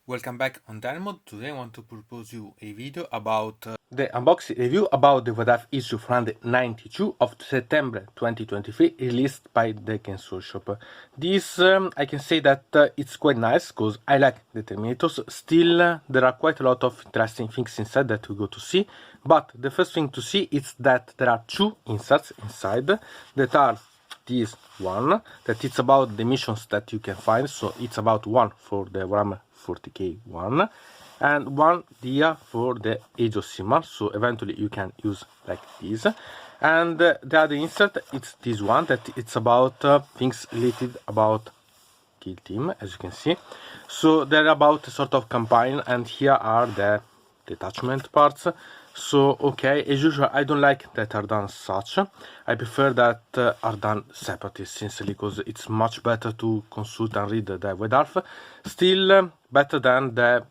Welcome back on Diamond. Today I want to propose you a video about the unboxing review about the White Dwarf issue 492 of September 2023 released by the Games Workshop. This I can say that it's quite nice because I like the Terminators. Still there are quite a lot of interesting things inside that we go to see, but the first thing to see is that there are two inserts inside that are this one, that it's about the missions that you can find, so it's about one for the Warhammer 40k one and one dia for the Age of Sigmar, so eventually you can use like this. And the other insert, it's this one that it's about things related about Kill Team, as you can see. So they're about a sort of campaign, and here are the detachment parts. So okay, as usual, I don't like that are done such. I prefer that are done separately, sincerely, because it's much better to consult and read the White Dwarf. Still better than the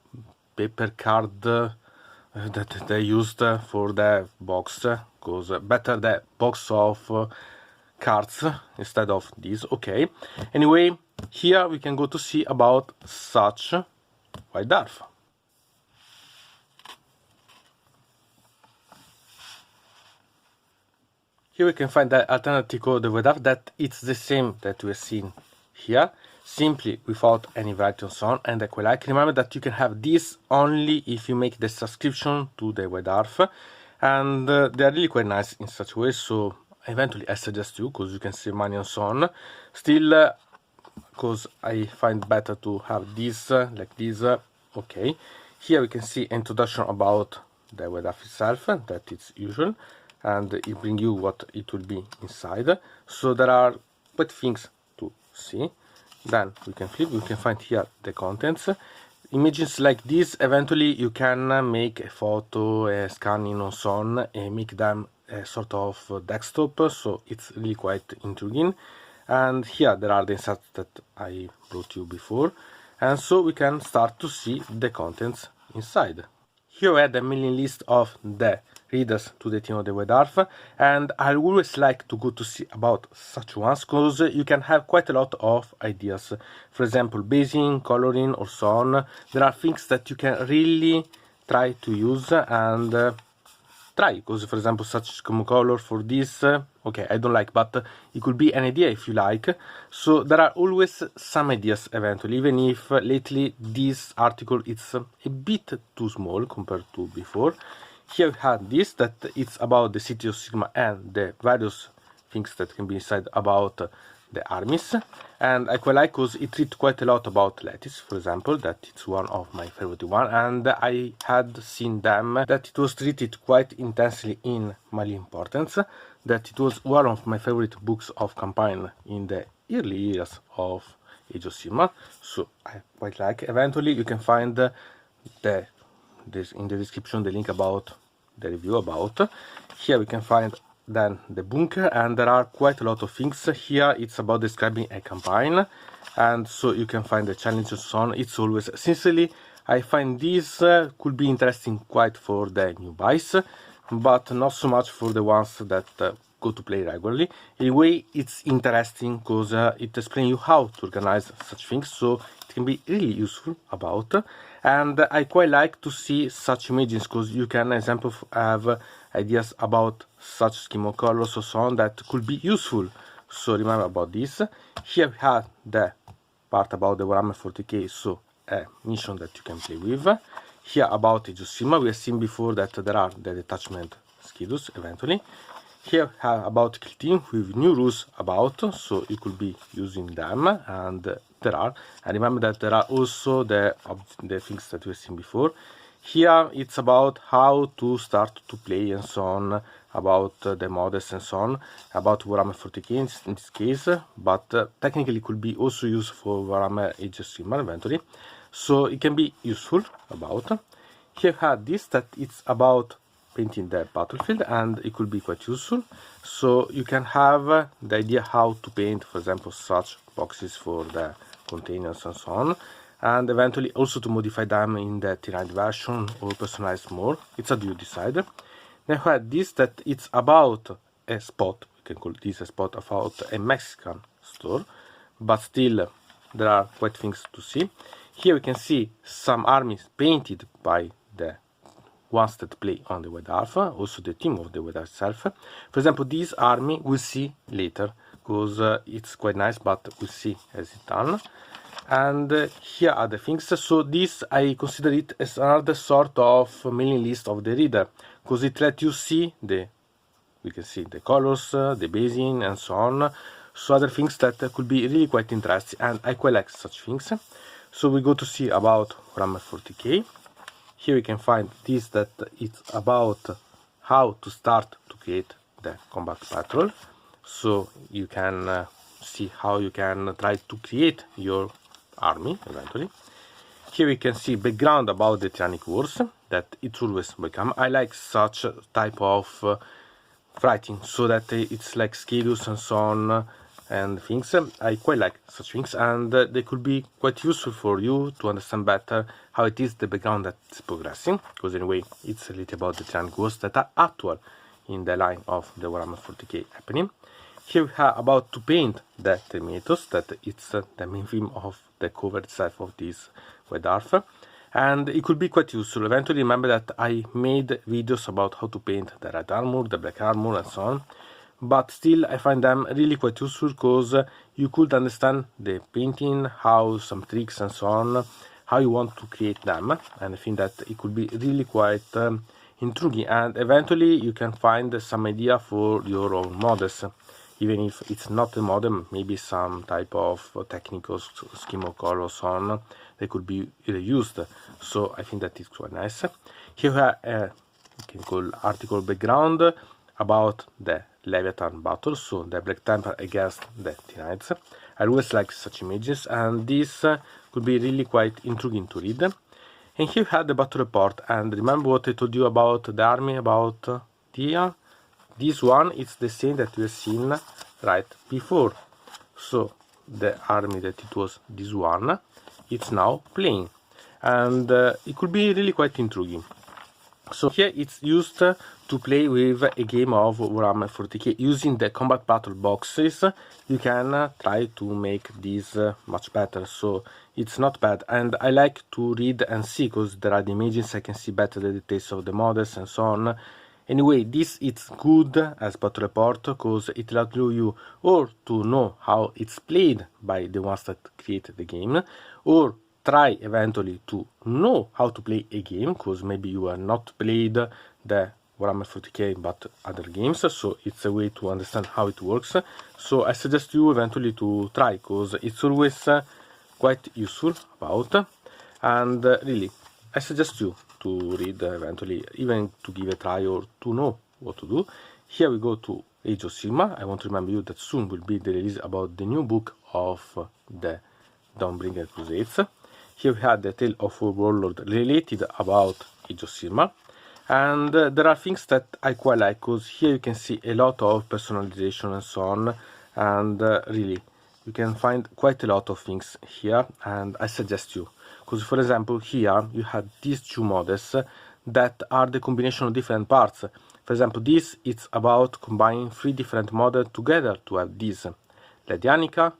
paper card that they used for the box, because better the box of cards instead of these. Okay, anyway, here we can go to see about such White Dwarf. Here we can find the alternative code of White Dwarf that it's the same that we're seeing here, simply without any variety and so on. And I quite like. Remember that you can have this only if you make the subscription to the White Dwarf, and they're really quite nice in such a way. So eventually I suggest you, because you can save money and so on. Still, because I find better to have this like this. Okay, here we can see introduction about the White Dwarf itself, that it's usual, and it brings you what it will be inside. So there are quite things to see. Then we can flip, we can find here the contents. Images like this, eventually you can make a photo, a scanning and so on, and make them a sort of desktop, so it's really quite intriguing. And here there are the inserts that I brought you before, and so we can start to see the contents inside. Here we have the mailing list of the readers to the team of the White Dwarf, and I always like to go to see about such ones, because you can have quite a lot of ideas. For example, basing, coloring or so on. There are things that you can really try to use and try, because for example such color for this, okay, I don't like, but it could be an idea if you like. So there are always some ideas eventually, even if lately this article is a bit too small compared to before. Here we have this, that it's about the city of Sigma and the various things that can be inside about the armies, and I quite like because it reads quite a lot about Lattice, for example, that it's one of my favorite one, and I had seen them that it was treated quite intensely in Mali Importance, that it was one of my favorite books of campaign in the early years of Age of Sigmar, so I quite like. Eventually you can find in the description the link about the review about. Here we can find then the bunker, and there are quite a lot of things here. It's about describing a campaign, and so you can find the challenges and so on. It's always, sincerely, I find this could be interesting quite for the new buys, but not so much for the ones that go to play regularly. Anyway, it's interesting because it explains you how to organize such things, so it can be really useful about. And I quite like to see such images, because you can, example, have ideas about such scheme of colors or so on that could be useful. So remember about this. Here we have the part about the Warhammer 40k, so a mission that you can play with. Here about Age of Sigmar, we have seen before that there are the detachment schedules eventually. Here we have about Kill Team with new rules about, so you could be using them, and there are. And remember that there are also the things that we've seen before. Here it's about how to start to play and so on, about the models and so on, about Warhammer 40k in this case, but technically could be also used for Warhammer Age of Sigmar eventually. So it can be useful about. Here we have this, that it's about painting the battlefield, and it could be quite useful. So you can have the idea how to paint, for example, such boxes for the containers and so on, and eventually also to modify them in the Tyranid version or personalize more. It's a you decide. Then we have this, that it's about a spot, we can call this a spot about a Mexican store, but still there are quite things to see. Here we can see some armies painted by the ones that play on the White Dwarf, also the team of the White Dwarf itself. For example, this army we'll see later, because it's quite nice, but we'll see as it's done. And here are the things. So this, I consider it as another sort of mailing list of the reader, because it lets you see we can see the colors, the basing, and so on. So other things that could be really quite interesting, and I quite like such things. So we go to see about Warhammer 40k. Here we can find this, that it's about how to start to create the combat patrol. So you can see how you can try to create your army eventually. Here we can see background about the Tyrannic Wars, that it always become. I like such type of writing, so that it's like schedules and so on and things. I quite like such things, and they could be quite useful for you to understand better how it is the background that's progressing, because anyway it's a little about the Tyrannic Wars that are actual in the line of the Warhammer 40k happening. Here we have about to paint the Terminators, that it's the main theme of the cover itself of this White Dwarf, and it could be quite useful. Eventually, remember that I made videos about how to paint the red armor, the black armor, and so on, but still I find them really quite useful, because you could understand the painting, how some tricks and so on, how you want to create them, and I think that it could be really quite intriguing, and eventually you can find some idea for your own models, even if it's not a model, maybe some type of technical scheme of colors so on, they could be used. So I think that is quite nice. Here we have you can call article background about the Leviathan battle, so the Black Temple against the Tyranids. I always like such images, and this could be really quite intriguing to read. And here we have the battle report, and remember what I told you about the army, about Tia? This one is the same that we have seen right before. So the army that it was this one, it's now playing, and it could be really quite intriguing. So here it's used to play with a game of Warhammer 40k. Using the combat battle boxes, you can try to make this much better. So it's not bad, and I like to read and see, because there are the images, I can see better the details of the models and so on. Anyway, this is good as battle report, because it allows you or to know how it's played by the ones that create the game, or try eventually to know how to play a game, because maybe you are not played the Warhammer 40k but other games, so it's a way to understand how it works. So I suggest you eventually to try, because it's always quite useful about, and really I suggest you to read eventually, even to give a try or to know what to do. Here we go to Age of Sigmar. I want to remind you that soon will be the release about the new book of the Dawnbringer Crusades. Here we have the Tale of a Warlord related about Age of Sigmar, and there are things that I quite like, because here you can see a lot of personalization and so on, and really you can find quite a lot of things here, and I suggest you, because for example here you have these two models that are the combination of different parts. For example, this it's about combining 3 different models together to have this Ledianica.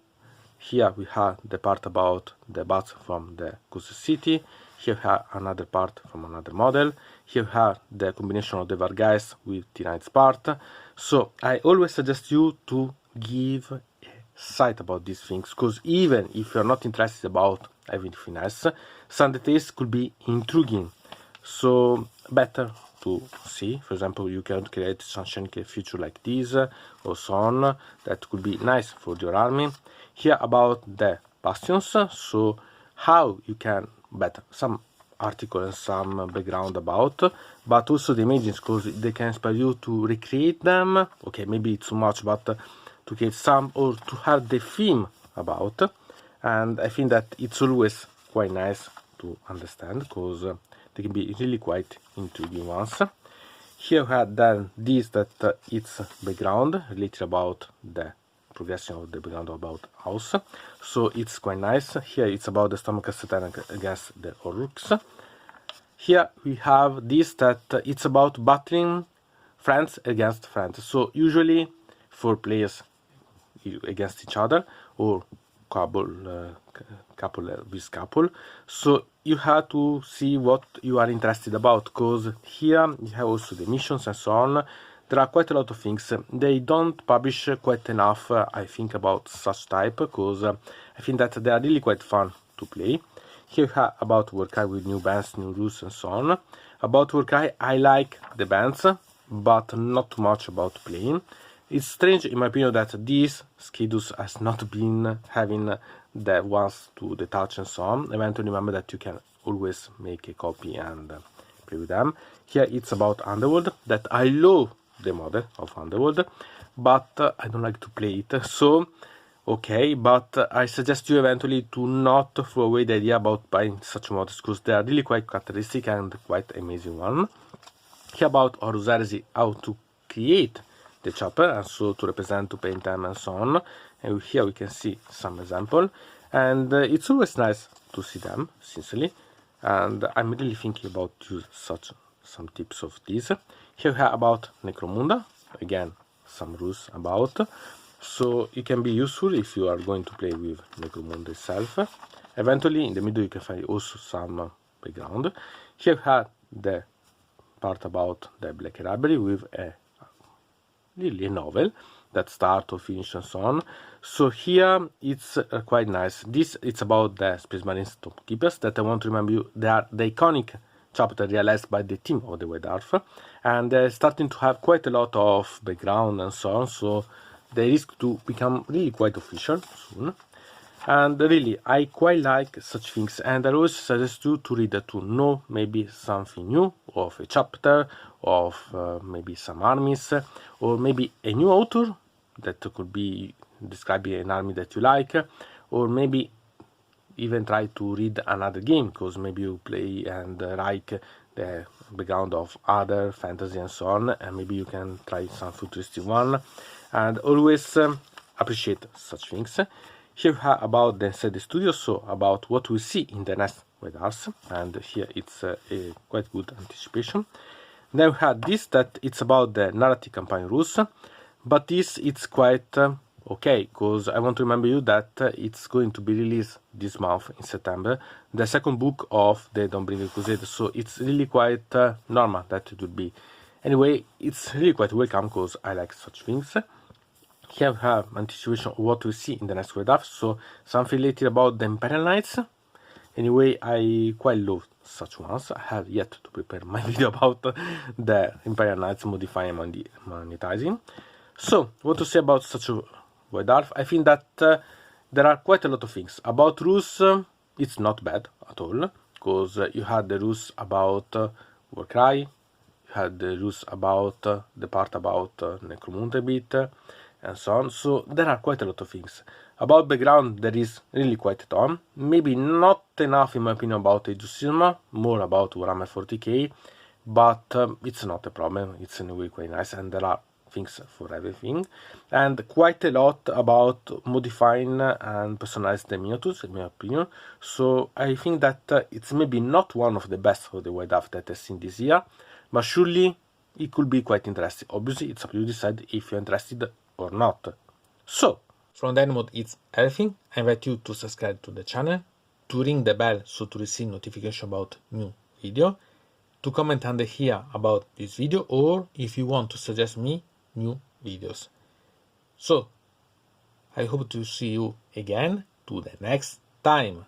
Here we have the part about the bats from the Ghost City. Here we have another part from another model. Here we have the combination of the Vargas with Tyranids part. So I always suggest you to give a sight about these things, because even if you're not interested about everything else, some details could be intriguing. So better to see. For example, you can create sunshine feature like this or so on. That could be nice for your army. Here about the bastions, so how you can better some article and some background about, but also the images, because they can inspire you to recreate them. Okay, maybe it's too much, but to create some or to have the theme about, and I think that it's always quite nice to understand, because they can be really quite intriguing ones. Here we have then this that it's background related about the progression of the background about house, so it's quite nice. Here it's about the Storm Castle against the Orcs. Here we have this that it's about battling friends against friends, so usually 4 players against each other, or this couple. So you have to see what you are interested about, because here you have also the missions and so on. There are quite a lot of things. They don't publish quite enough, I think, about such type, because I think that they are really quite fun to play. Here you have about Warcry with new bands, new rules and so on. About Warcry, I like the bands, but not too much about playing. It's strange, in my opinion, that these schedules has not been having the ones to the touch and so on. I want to remember that you can always make a copy and play with them. Here it's about Underworld, that I love the model of Underworld, but I don't like to play it. So, okay, but I suggest you eventually to not throw away the idea about buying such models, because they are really quite characteristic and quite amazing one. Here about Horus Heresy, how to create the chopper, and so to represent, to paint them and so on. And here we can see some example, and it's always nice to see them, sincerely, and I'm really thinking about use such some tips of these. Here we have about Necromunda, again some rules about, so it can be useful if you are going to play with Necromunda itself. Eventually in the middle you can find also some background. Here we have the part about the Black Library with a really a novel that start or finish and so on. So here it's quite nice. This it's about the Space Marines Topkeepers, that I want to remember you, they are the iconic chapter realized by the team of the White Dwarf, and they're starting to have quite a lot of background and so on, so they risk to become really quite official soon. And really, I quite like such things, and I always suggest you to read to know maybe something new of a chapter, of maybe some armies, or maybe a new author that could be describing an army that you like, or maybe even try to read another game, because maybe you play and like the background of other fantasy and so on, and maybe you can try some futuristic one, and always appreciate such things. Here we have about the CD Studio, so about what we see in the next White Dwarfs, and here it's a quite good anticipation. Then we have this, that it's about the narrative campaign rules, but this it's quite okay, because I want to remember you that it's going to be released this month in September, the second book of the Dawnbringer Crusades, so it's really quite normal that it would be. Anyway, it's really quite welcome, because I like such things. Here we have anticipation of what we see in the next White Dwarf, so something related about the Imperial Knights. Anyway, I quite love such ones. I have yet to prepare my video about the Imperial Knights modifying and magnetizing. So, what to say about such a White Dwarf? I think that there are quite a lot of things. About rules, it's not bad at all, because you had the rules about Warcry, you had the rules about the part about Necromunda bit, and so on. So there are quite a lot of things. About background, there is really quite a ton. Maybe not enough, in my opinion, about Age of Sigmar, more about Warhammer 40k, but it's not a problem. It's anyway quite nice, and there are things for everything, and quite a lot about modifying and personalizing the miniatures, in my opinion. So I think that it's maybe not one of the best of the White Dwarf that I've seen this year, but surely it could be quite interesting. Obviously, it's up to you to decide if you're interested or not. So, from that mode, it's everything. I invite you to subscribe to the channel, to ring the bell so to receive notification about new video, to comment under here about this video, or if you want to suggest me new videos. So, I hope to see you again to the next time.